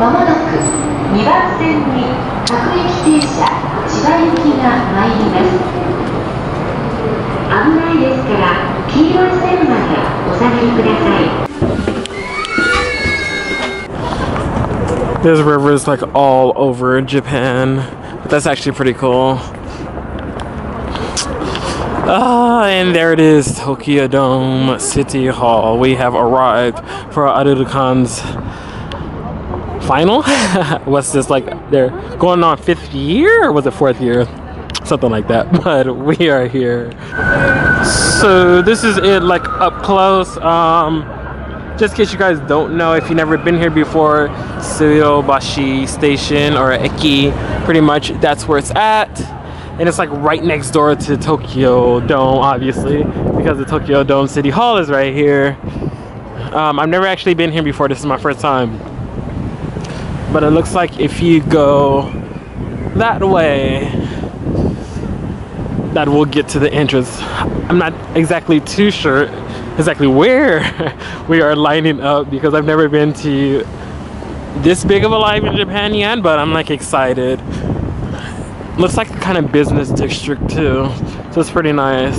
まもなく2番線に各駅停車千葉行きが参ります。危ないですから黄色い線までお下がりください。There's rivers like all over Japan. That's actually pretty cool. And there it is, Tokyo Dome City Hall. We have arrived for Arlequin's final. What's this, like they're going on 5th year or was it 4th year? Something like that. But we are here. So this is it, like up close. Just in case you guys don't know, if you've never been here before, Suyobashi Station or Eki, pretty much that's where it's at. And it's like right next door to Tokyo Dome, obviously, because the Tokyo Dome City Hall is right here. I've never actually been here before. This is my first time. But it looks like if you go that way, that will get to the entrance. I'm not exactly too sure exactly where we are lining up because I've never been to this big of a live in Japan yet, but I'm like excited. Looks like a kind of business district too, so it's pretty nice.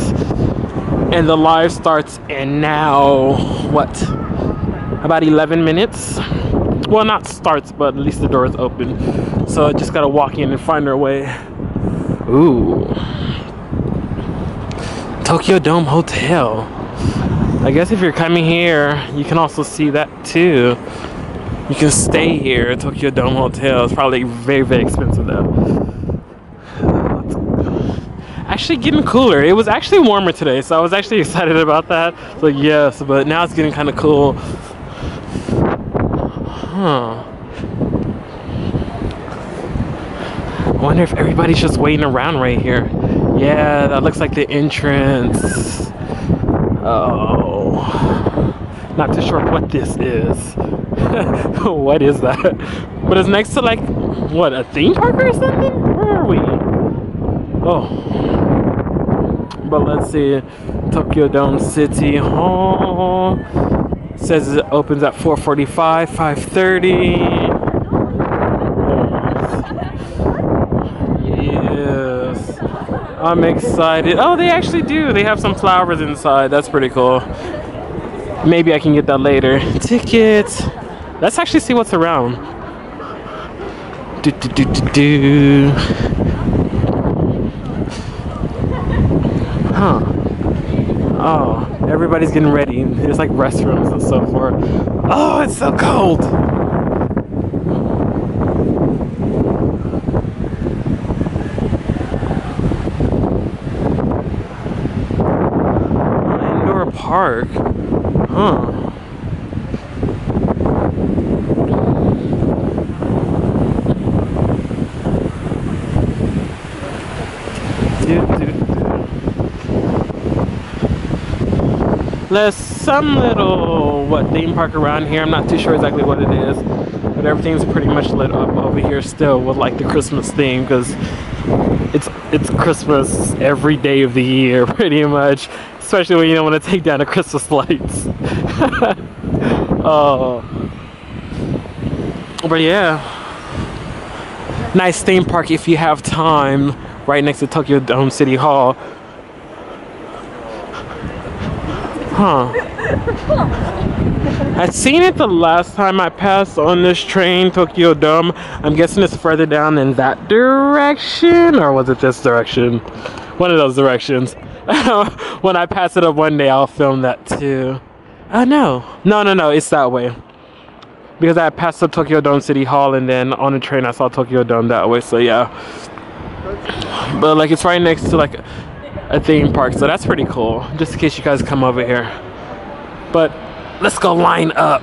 And the live starts in now, what, about 11 minutes? Well, not starts, but at least the door is open. So I just gotta walk in and find our way. Ooh. Tokyo Dome Hotel. I guess if you're coming here, you can also see that too. You can stay here at Tokyo Dome Hotel. It's probably very, very expensive though. Actually getting cooler. It was actually warmer today, so I was actually excited about that. So yes, but now it's getting kind of cool. Huh. I wonder if everybody's just waiting around right here. Yeah, that looks like the entrance. Oh, not too sure what this is. What is that? But it's next to like, what, a theme park or something? Where are we? Oh. But let's see. Tokyo Dome City Hall. It says it opens at 4:45, 5:30. Yes. I'm excited. Oh, they actually do. They have some flowers inside. That's pretty cool. Maybe I can get that later. Tickets. Let's actually see what's around. Huh. Oh, everybody's getting ready. There's like restrooms and so forth. Oh, it's so cold. Indoor park. Huh. There's some little, what, theme park around here. I'm not too sure exactly what it is, but everything's pretty much lit up over here still with like the Christmas theme, because it's Christmas every day of the year pretty much, especially when you don't want to take down the Christmas lights. Oh, but yeah, nice theme park if you have time, right next to Tokyo Dome City Hall. Huh. I'd seen it the last time I passed on this train, Tokyo Dome. I'm guessing it's further down in that direction, or was it this direction? One of those directions. When I pass it up one day, I'll film that too. No, it's that way. Because I passed up Tokyo Dome City Hall, and then on the train I saw Tokyo Dome that way, so yeah. But like it's right next to like a theme park, so that's pretty cool, just in case you guys come over here. But let's go line up.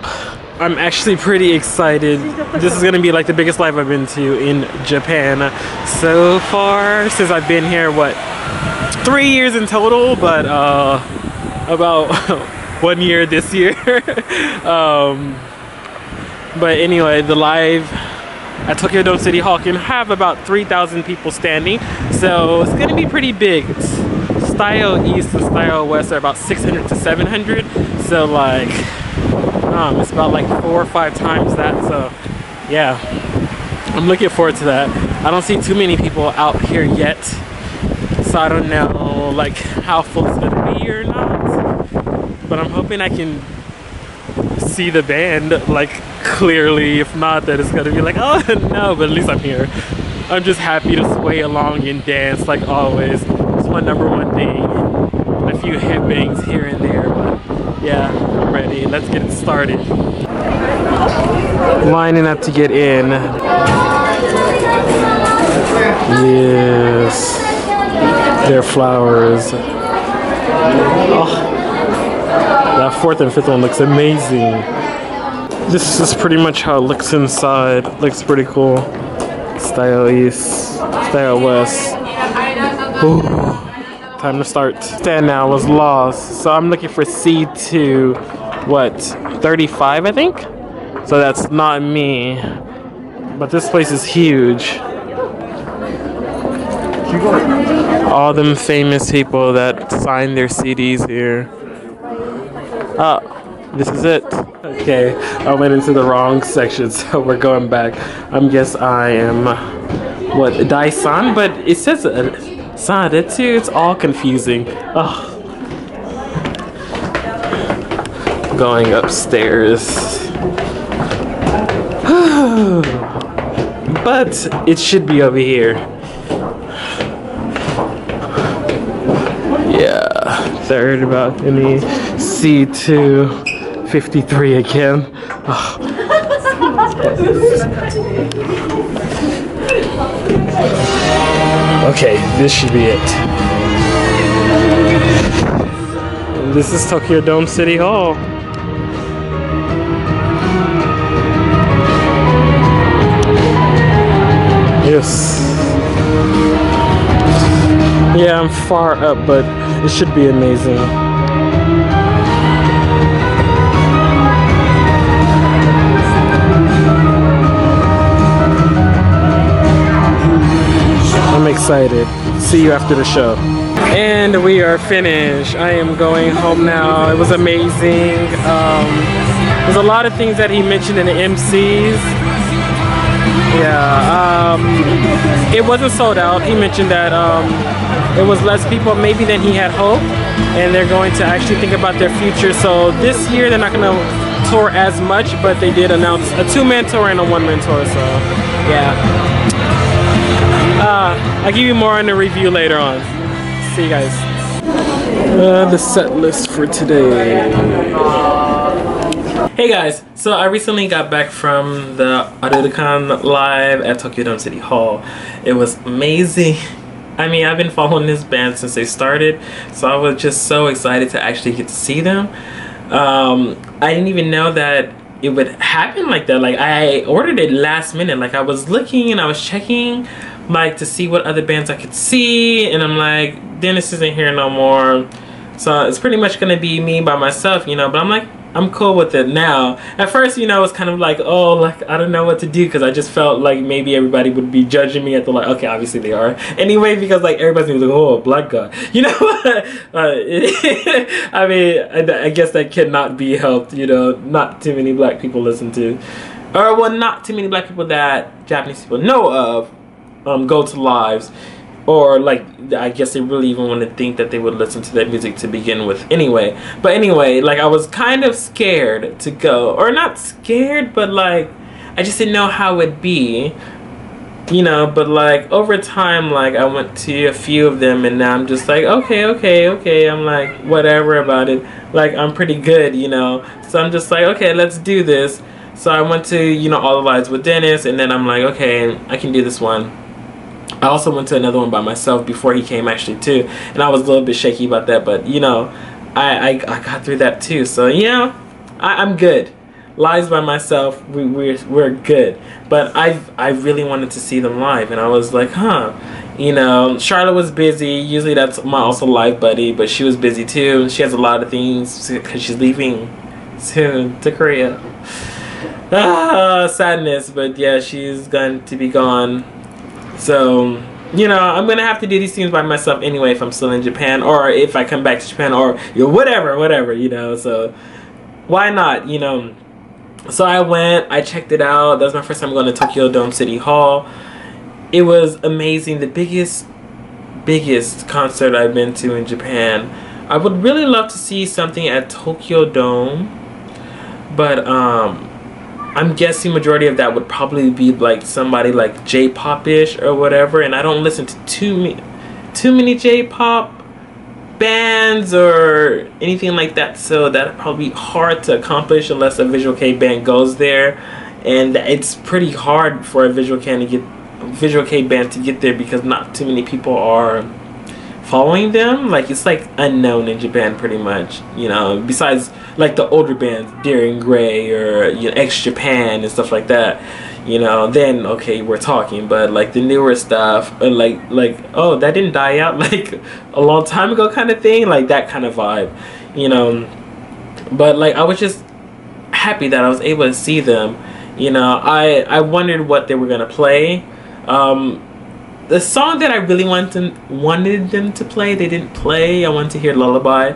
I'm actually pretty excited. This is gonna be like the biggest live I've been to in Japan so far since I've been here. What, 3 years in total, but about 1 year this year. But anyway, the live at Tokyo Dome City Hall can have about 3,000 people standing, so it's gonna be pretty big. Style East and Style West are about 600 to 700, So like, it's about like 4 or 5 times that. So yeah, I'm looking forward to that. I don't see too many people out here yet, so I don't know like how full it's gonna be or not. But I'm hoping I can see the band like clearly. If not, then it's gonna be like, oh no, but at least I'm here. I'm just happy to sway along and dance like always. It's my #1 thing. A few hip bangs here and there, but yeah, I'm ready. Let's get it started. Lining up to get in. Yes, their flowers. Oh, that 4th and 5th one looks amazing. This is pretty much how it looks inside. Looks pretty cool. Style East, Style West. Ooh, time to start. Stand now was lost, so I'm looking for C2, what, 35 I think? So that's not me, but this place is huge. All them famous people that signed their CDs here. Oh, this is it. Okay, I went into the wrong section, so we're going back. Guess I am, what, Daisan? But it says Sadetsu. It's all confusing. Oh. Going upstairs. But it should be over here. Yeah, 3rd balcony, C2. 53 again. Oh. Okay, this should be it. This is Tokyo Dome City Hall. Yes. Yeah, I'm far up, but it should be amazing. I'm excited. See you after the show. And we are finished. I am going home now. It was amazing. There's a lot of things that he mentioned in the MCs. Yeah, it wasn't sold out. He mentioned that it was less people maybe than he had hoped, and they're going to actually think about their future. So this year they're not going to tour as much, but they did announce a 2-man tour and a 1-man tour. So yeah. I'll give you more on the review later on. See you guys. The set list for today. Hey guys, so I recently got back from the Arlequin live at Tokyo Dome City Hall. It was amazing. I mean, I've been following this band since they started, so I was just so excited to actually get to see them. I didn't even know that it would happen like that. Like, I ordered it last minute. Like, I was looking and I was checking like to see what other bands I could see, and I'm like, Dennis isn't here no more, so it's pretty much gonna be me by myself, you know. But I'm like, I'm cool with it now. At first, you know, it was kind of like, oh, like I don't know what to do, because I just felt like maybe everybody would be judging me at the, like, okay, obviously they are anyway, because like everybody's like, oh, black guy, you know. I mean, I guess that cannot be helped, you know. Not too many black people listen to, or well, not too many black people that Japanese people know of go to lives, or like I guess they really even want to think that they would listen to that music to begin with anyway. But anyway, like I was kind of scared to go, or not scared, but like I just didn't know how it would be, you know. But like over time, like I went to a few of them, and now I'm just like, okay, I'm like whatever about it, like I'm pretty good, you know. So I'm just like, okay, let's do this. So I went to, you know, all the lives with Dennis, and then I'm like, okay, I can do this one. I also went to another one by myself before he came actually too, and I was a little bit shaky about that, but you know, I got through that too. So you know, I'm good. Lives by myself, we're good. But I really wanted to see them live, and I was like, huh. You know, Charlotte was busy. Usually that's my also live buddy, but she was busy too. She has a lot of things because she's leaving soon to Korea. Sadness, but yeah, she's going to be gone. So, you know, I'm gonna have to do these things by myself anyway if I'm still in Japan, or if I come back to Japan, or you know, whatever, you know. So why not, you know? So I went, I checked it out. That was my first time going to Tokyo Dome City Hall. It was amazing. The biggest concert I've been to in Japan. I would really love to see something at Tokyo Dome, but I'm guessing majority of that would probably be like somebody like J-pop-ish or whatever, and I don't listen to too many J-pop bands or anything like that, so that'd probably be hard to accomplish unless a Visual K band goes there, and it's pretty hard for a Visual K band to get there because not too many people are following them. Like, it's like unknown in Japan pretty much, you know, besides like the older bands, Daring Gray or, you know, X Japan and stuff like that, you know, then okay, we're talking. But like the newer stuff, like oh, that didn't die out like a long time ago kind of thing, like that kind of vibe, you know. But like I was just happy that I was able to see them, you know. I wondered what they were gonna play. The song that I really wanted them to play, they didn't play. I wanted to hear Lullaby.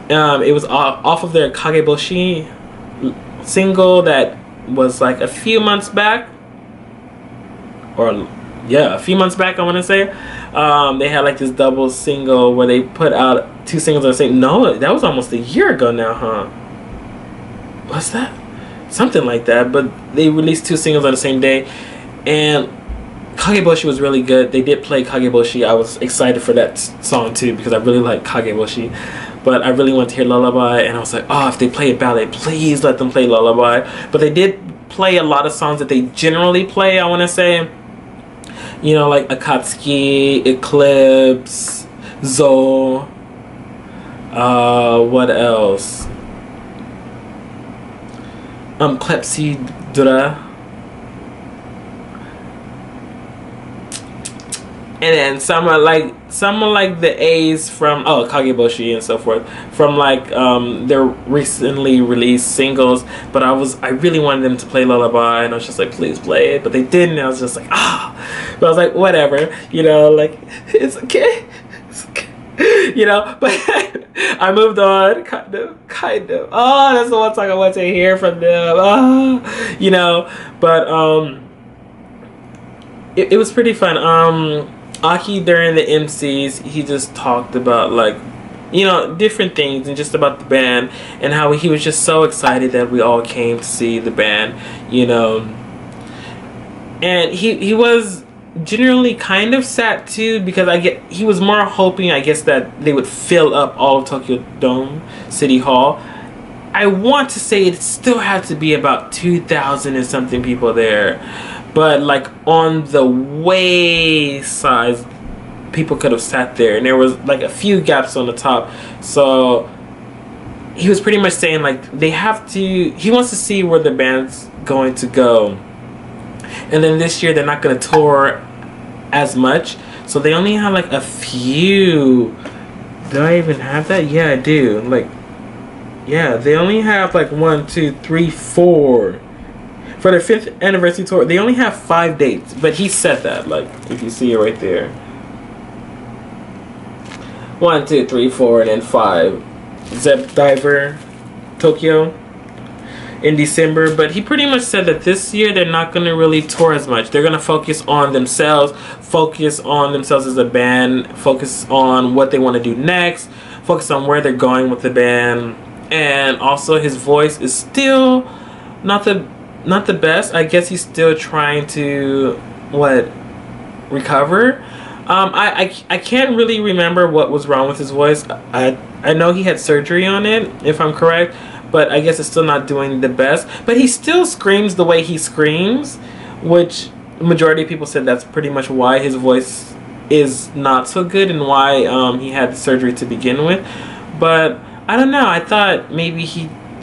It was off of their Kageboshi single that was like a few months back, or yeah, a few months back I want to say. They had like this double single where they put out 2 singles on the same. No, that was almost a year ago now, huh? What's that? Something like that. But they released 2 singles on the same day, and Kageboshi was really good. They did play Kageboshi. I was excited for that song too because I really like Kageboshi. But I really wanted to hear Lullaby, and I was like, oh, if they play a ballad, please let them play Lullaby. But they did play a lot of songs that they generally play, I want to say. You know, like Akatsuki, Eclipse, Zo. What else? Clepsydra. And then some are like the A's from Kageboshi and so forth from like their recently released singles. But I really wanted them to play Lullaby, and I was just like, please play it. But they didn't, and I was just like, but I was like, whatever, you know, like it's okay, you know. But I moved on, kind of. Oh, that's the one song I want to hear from them. You know. But it was pretty fun. Aki, during the MCs, he just talked about, like, you know, different things and just about the band and how he was just so excited that we all came to see the band, you know. And he was generally kind of sad too because he was more hoping, I guess, that they would fill up all of Tokyo Dome City Hall. I want to say it still had to be about 2,000 and something people there. But like on the way size, people could have sat there, and there was like a few gaps on the top. So he was pretty much saying like he wants to see where the band's going to go. And then this year they're not going to tour as much, so they only have like a few. Do I even have that? Yeah, I do. Like, yeah, they only have like 1, 2, 3, 4. For their 5th anniversary tour, they only have 5 dates. But he said that, like, if you see it right there. 1, 2, 3, 4, and then 5. Zep Diver, Tokyo, in December. But he pretty much said that this year they're not going to really tour as much. They're going to focus on themselves as a band, focus on what they want to do next, focus on where they're going with the band. And also his voice is still not the best. I guess he's still trying to recover. I can't really remember what was wrong with his voice. I know he had surgery on it, if I'm correct, but I guess it's still not doing the best. But he still screams the way he screams, which the majority of people said that's pretty much why his voice is not so good and why he had surgery to begin with. But I don't know. I thought maybe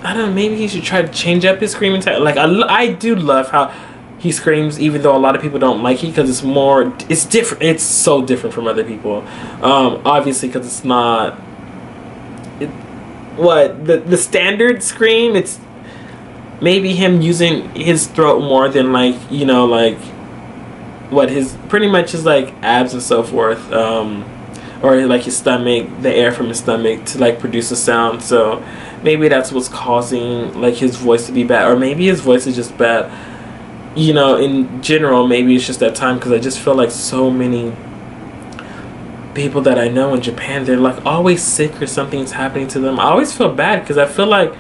maybe he should try to change up his screaming type. Like, I do love how he screams, even though a lot of people don't like it because it's different. It's so different from other people. Obviously, because it's not the standard scream. It's maybe him using his throat more than, like, you know, like his pretty much his like abs and so forth. or like his stomach, the air from his stomach to like produce a sound. So maybe that's what's causing like his voice to be bad, or maybe his voice is just bad, you know, in general. Maybe it's just that time, because I just feel like so many people that I know in Japan, they're like always sick or something's happening to them. I always feel bad because I feel like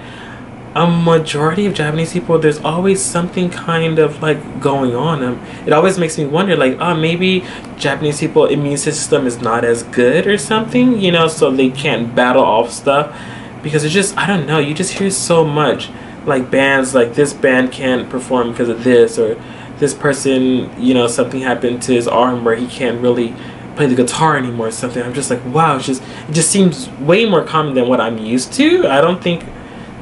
a majority of Japanese people, there's always something kind of like going on. It always makes me wonder, like, oh, maybe Japanese people immune system is not as good or something, you know, so they can't battle off stuff. Because it's just, I don't know, you just hear so much like bands, like this band can't perform because of this, or this person, you know, something happened to his arm where he can't really play the guitar anymore or something. I'm just like, wow, it just seems way more common than what I'm used to. I don't think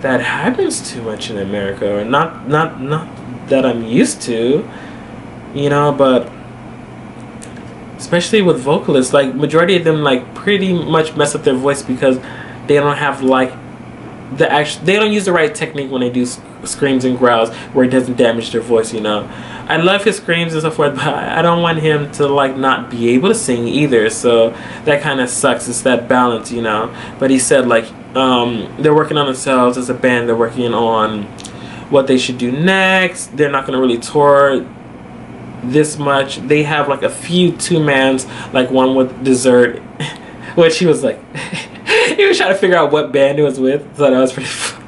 that happens too much in America, or not that I'm used to, you know. But especially with vocalists, like majority of them like pretty much mess up their voice because they don't have like they don't use the right technique when they do screams and growls where it doesn't damage their voice, you know. I love his screams and so forth, but I don't want him to like not be able to sing either, so that kind of sucks. It's that balance, you know. But he said like they're working on themselves as a band. They're working on what they should do next. They're not going to really tour this much. They have like a few two-mans, like one with Dessert, which he was like he was trying to figure out what band it was with, so that was pretty fun.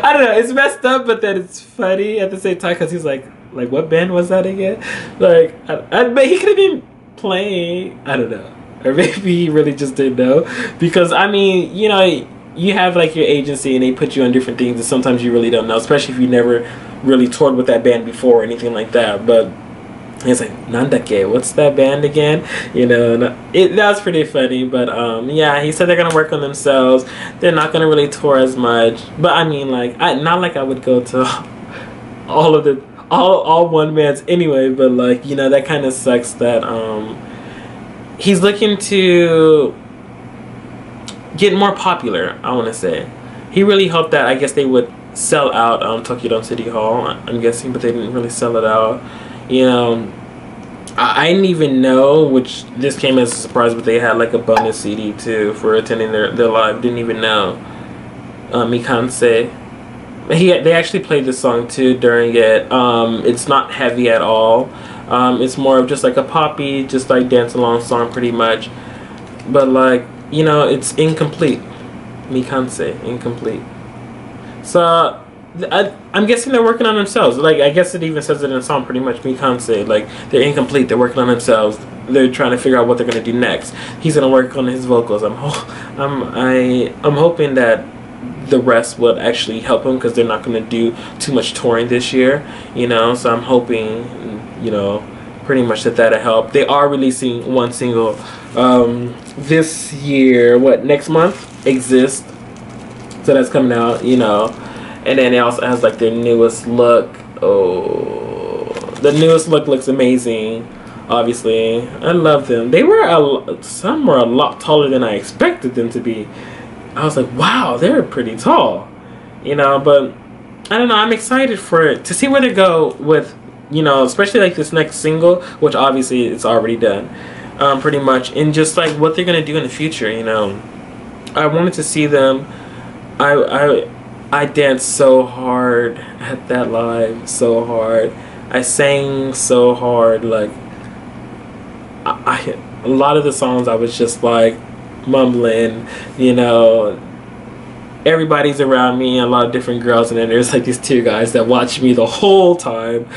I don't know, it's messed up, but then it's funny at the same time, because he's like what band was that again? Like, but he could have been playing, I don't know, or maybe he really just didn't know, because I mean, you know, you have like your agency and they put you on different things, and sometimes you really don't know, especially if you never really toured with that band before or anything like that. But it's like, Nandake, what's that band again? You know, that was pretty funny. But yeah, he said they're gonna work on themselves. They're not gonna really tour as much. But I mean, like, not like I would go to all one bands anyway. But like, you know, that kind of sucks that he's looking to get more popular, I want to say. He really hoped that, I guess, they would sell out Tokyo Dome City Hall, I'm guessing, but they didn't really sell it out. You know, I didn't even know, which this came as a surprise, but they had like a bonus CD too for attending their live. Didn't even know. Mikanse. They actually played this song too during it. It's not heavy at all. It's more of just like a poppy, just like dance along song pretty much. But like, you know, it's incomplete. Mikanse, incomplete. So I'm guessing they're working on themselves. Like, I guess it even says it in the song pretty much. Mikanse, like, they're incomplete. They're working on themselves. They're trying to figure out what they're gonna do next. He's gonna work on his vocals. I'm hoping that the rest will actually help him, because they're not gonna do too much touring this year, you know. So I'm hoping, you know, pretty much that'll help. They are releasing one single this year. What, next month? Exist. So that's coming out, you know. And then it also has like their newest look. Oh, the newest look looks amazing. Obviously, I love them. They were some were a lot taller than I expected them to be. I was like, wow, they're pretty tall, you know. But I don't know. I'm excited for it to see where they go with, you know, especially like this next single, which obviously it's already done, pretty much, and just like what they're gonna do in the future. You know, I wanted to see them. I danced so hard at that live, so hard. I sang so hard. Like, a lot of the songs I was just like mumbling, you know. Everybody's around me, a lot of different girls, and then there's like these two guys that watched me the whole time.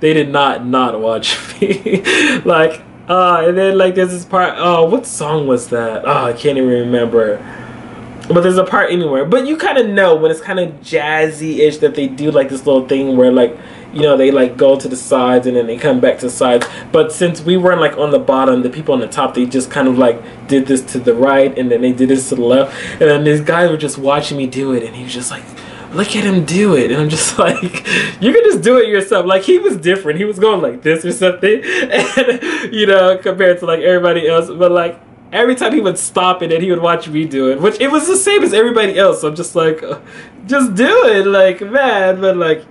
They did not watch me. Like, and then like there's this part, what song was that? I can't even remember. But there's a part anywhere, but you kind of know when it's kind of jazzy-ish that they do like this little thing where, like, you know, they like go to the sides and then they come back to the sides. But since we weren't like on the bottom, the people on the top, they just kind of like did this to the right and then they did this to the left. And then these guys were just watching me do it, and he was just like, look at him do it. And I'm just like, you can just do it yourself. Like, he was different. He was going like this or something, and, you know, compared to like everybody else. But like, every time he would stop it and he would watch me do it, which it was the same as everybody else. So I'm just like, just do it, like, man. But like,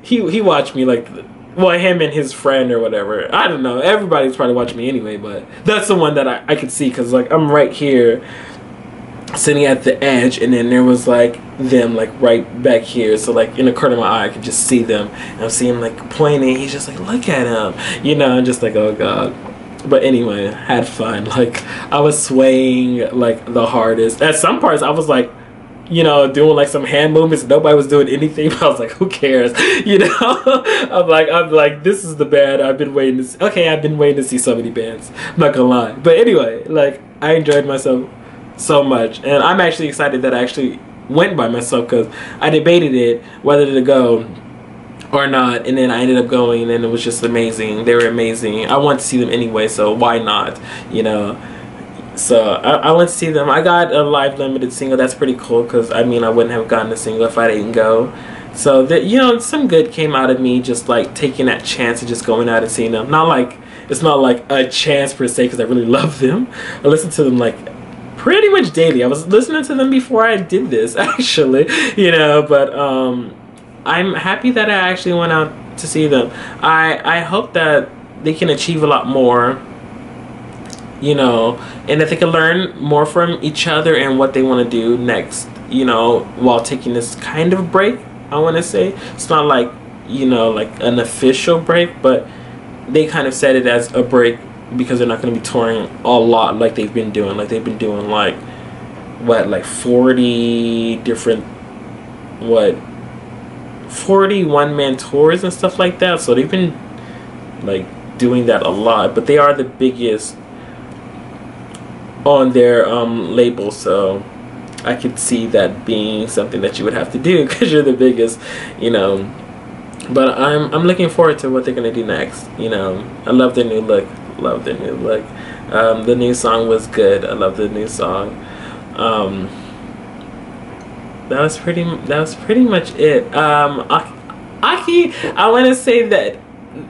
he watched me like well, him and his friend or whatever. I don't know. Everybody's probably watching me anyway, but that's the one that I could see because like I'm right here, sitting at the edge, and then there was like them like right back here. So like in the corner of my eye, I could just see them. And I'm seeing him like pointing. He's just like, look at him, you know. I'm just like, oh god. But anyway, had fun. Like I was swaying like the hardest. At some parts, I was like, you know, doing like some hand movements. Nobody was doing anything. But I was like, who cares? You know, I'm like, this is the band I've been waiting to see. Okay, I've been waiting to see so many bands. I'm not gonna lie. But anyway, like I enjoyed myself so much, and I'm actually excited that I actually went by myself because I debated it whether to go or not, and then I ended up going, and it was just amazing. They were amazing. I want to see them anyway, so why not? You know. So I went to see them. I got a live limited single. That's pretty cool because I mean I wouldn't have gotten a single if I didn't go. So that, you know, some good came out of me just like taking that chance and just going out and seeing them. Not like it's not like a chance per se because I really love them. I listen to them like pretty much daily. I was listening to them before I did this actually, you know. But I'm happy that I actually went out to see them. I hope that they can achieve a lot more, you know, and that they can learn more from each other and what they want to do next, you know, while taking this kind of break. I want to say it's not like, you know, like an official break, but they kind of said it as a break because they're not going to be touring a lot like they've been doing. Like they've been doing like what, like 40 different 40 one-man tours and stuff like that. So they've been like doing that a lot, but they are the biggest on their label, so I could see that being something that you would have to do because you're the biggest, you know. But I'm looking forward to what they're gonna do next. You know, I love their new look. Love their new look. The new song was good. I love the new song. That was pretty much it. Aki, I want to say that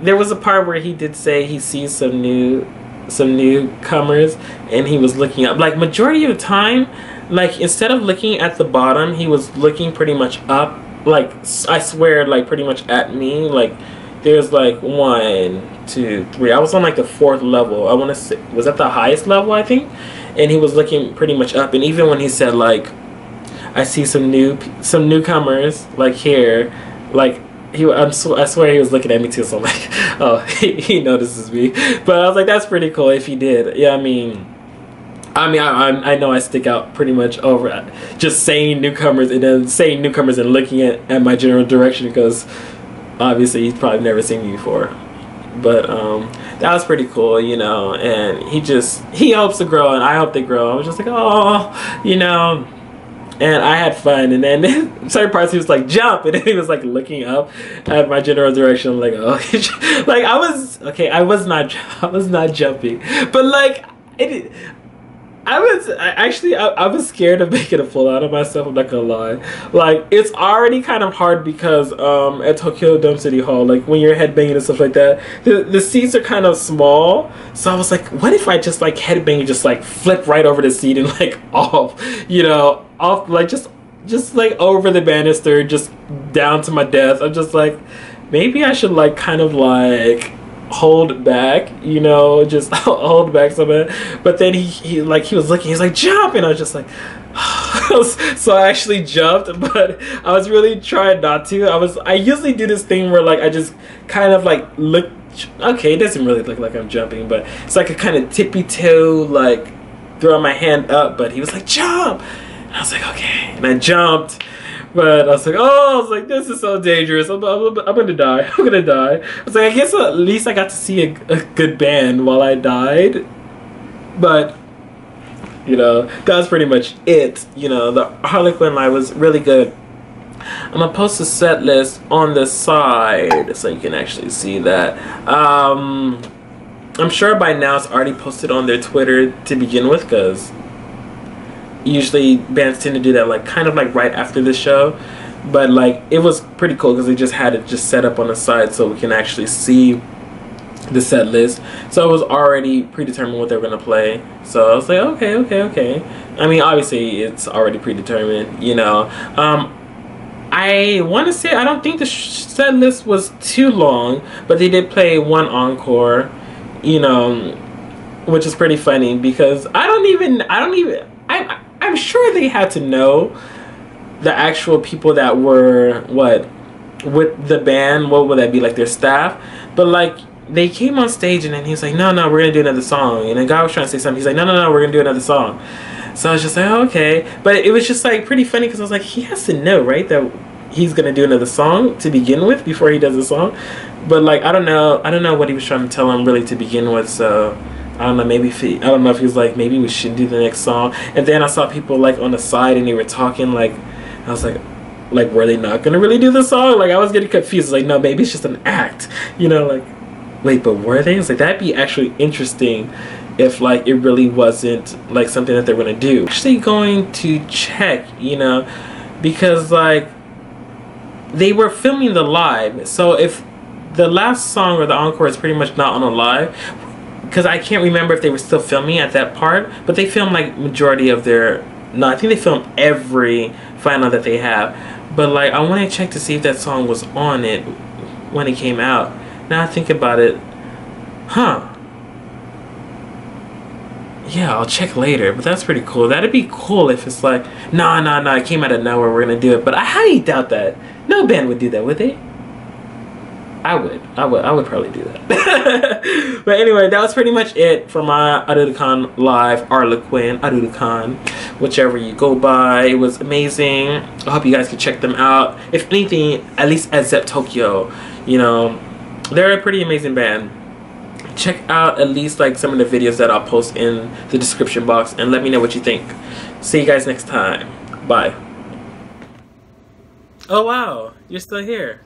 there was a part where he did say he sees some newcomers and he was looking up. Like majority of the time, like instead of looking at the bottom, he was looking pretty much up. Like I swear, like pretty much at me. Like there's like 1, 2, 3. I was on like the 4th level. I want to say was at the highest level, I think. And he was looking pretty much up. And even when he said like, I see some newcomers like here, like I swear he was looking at me too. So I'm like, oh, he notices me. But I was like, that's pretty cool if he did. Yeah, I mean, I know I stick out pretty much over just saying newcomers and then saying newcomers and looking at my general direction because obviously he's probably never seen me before. But that was pretty cool, you know. And he hopes to grow, and I hope they grow. I was just like, oh, you know. And I had fun, and then certain parts he was like jump, and then he was like looking up at my general direction. I'm like, oh, like I was not jumping, but like I was scared of making a fool out of myself. I'm not gonna lie. Like it's already kind of hard because at Tokyo Dome City Hall, like when you're headbanging and stuff like that, the seats are kind of small. So I was like, what if I just like headbang and just like flip right over the seat and like off, you know, off like just like over the banister, just down to my death. I'm just like, maybe I should like kind of like hold back, you know, just hold back some of it. But then he was looking, he's like jump, and I was just like so I actually jumped, but I was really trying not to. I usually do this thing where like I just kind of like look, okay, it doesn't really look like I'm jumping, but it's like a kind of tippy toe, like throwing my hand up. But he was like jump, and I was like okay, and I jumped. But I was like, this is so dangerous. I'm gonna die. I'm gonna die. I was like, I guess at least I got to see a good band while I died. But, you know, that was pretty much it. You know, the Arlequin live was really good. I'm gonna post a set list on the side so you can actually see that. I'm sure by now it's already posted on their Twitter to begin with, because usually bands tend to do that like kind of like right after the show. But like it was pretty cool because they just had it just set up on the side so we can actually see the set list. So it was already predetermined what they were gonna play. So I was like, okay. I mean, obviously it's already predetermined, you know. I I want to say, I don't think the set list was too long, but they did play one encore, you know, which is pretty funny because I'm sure they had to know the actual people that were, with the band, what would that be, like their staff? But like, they came on stage and then he was like, no, we're gonna do another song. And the guy was trying to say something. He's like, no, we're gonna do another song. So I was just like, oh, okay. But it was just like pretty funny because I was like, he has to know, right, that he's gonna do another song to begin with before he does the song. But like, I don't know what he was trying to tell him really to begin with. So I don't know, I don't know if he was like, maybe we shouldn't do the next song. And then I saw people like on the side and they were talking, like, I was like, were they not gonna really do the song? Like, I was getting confused. Like, no, maybe it's just an act, you know, like, wait, but were they? It's like, that'd be actually interesting if like it really wasn't like something that they're gonna do. Actually going to check, you know, because like they were filming the live. So if the last song or the encore is pretty much not on a live, because I can't remember if they were still filming at that part, but they filmed like majority of their, no, I think they filmed every final that they have. But like, I want to check to see if that song was on it when it came out. Now I think about it, yeah, I'll check later, but that's pretty cool. That'd be cool if it's like, no, it came out of nowhere, we're gonna do it. But I highly doubt that. No band would do that, would they? I would probably do that. But anyway, that was pretty much it for my Arlequin live, Arlequin, whichever you go by. It was amazing. I hope you guys can check them out. If anything, at least at Zepp Tokyo, you know, they're a pretty amazing band. Check out at least like some of the videos that I'll post in the description box and let me know what you think. See you guys next time. Bye. Oh wow, you're still here.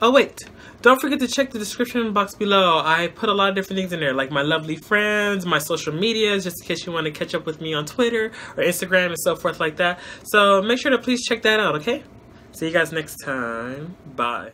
Oh wait, don't forget to check the description box below. I put a lot of different things in there, like my lovely friends, my social medias, just in case you want to catch up with me on Twitter or Instagram and so forth like that. So make sure to please check that out, okay? See you guys next time. Bye.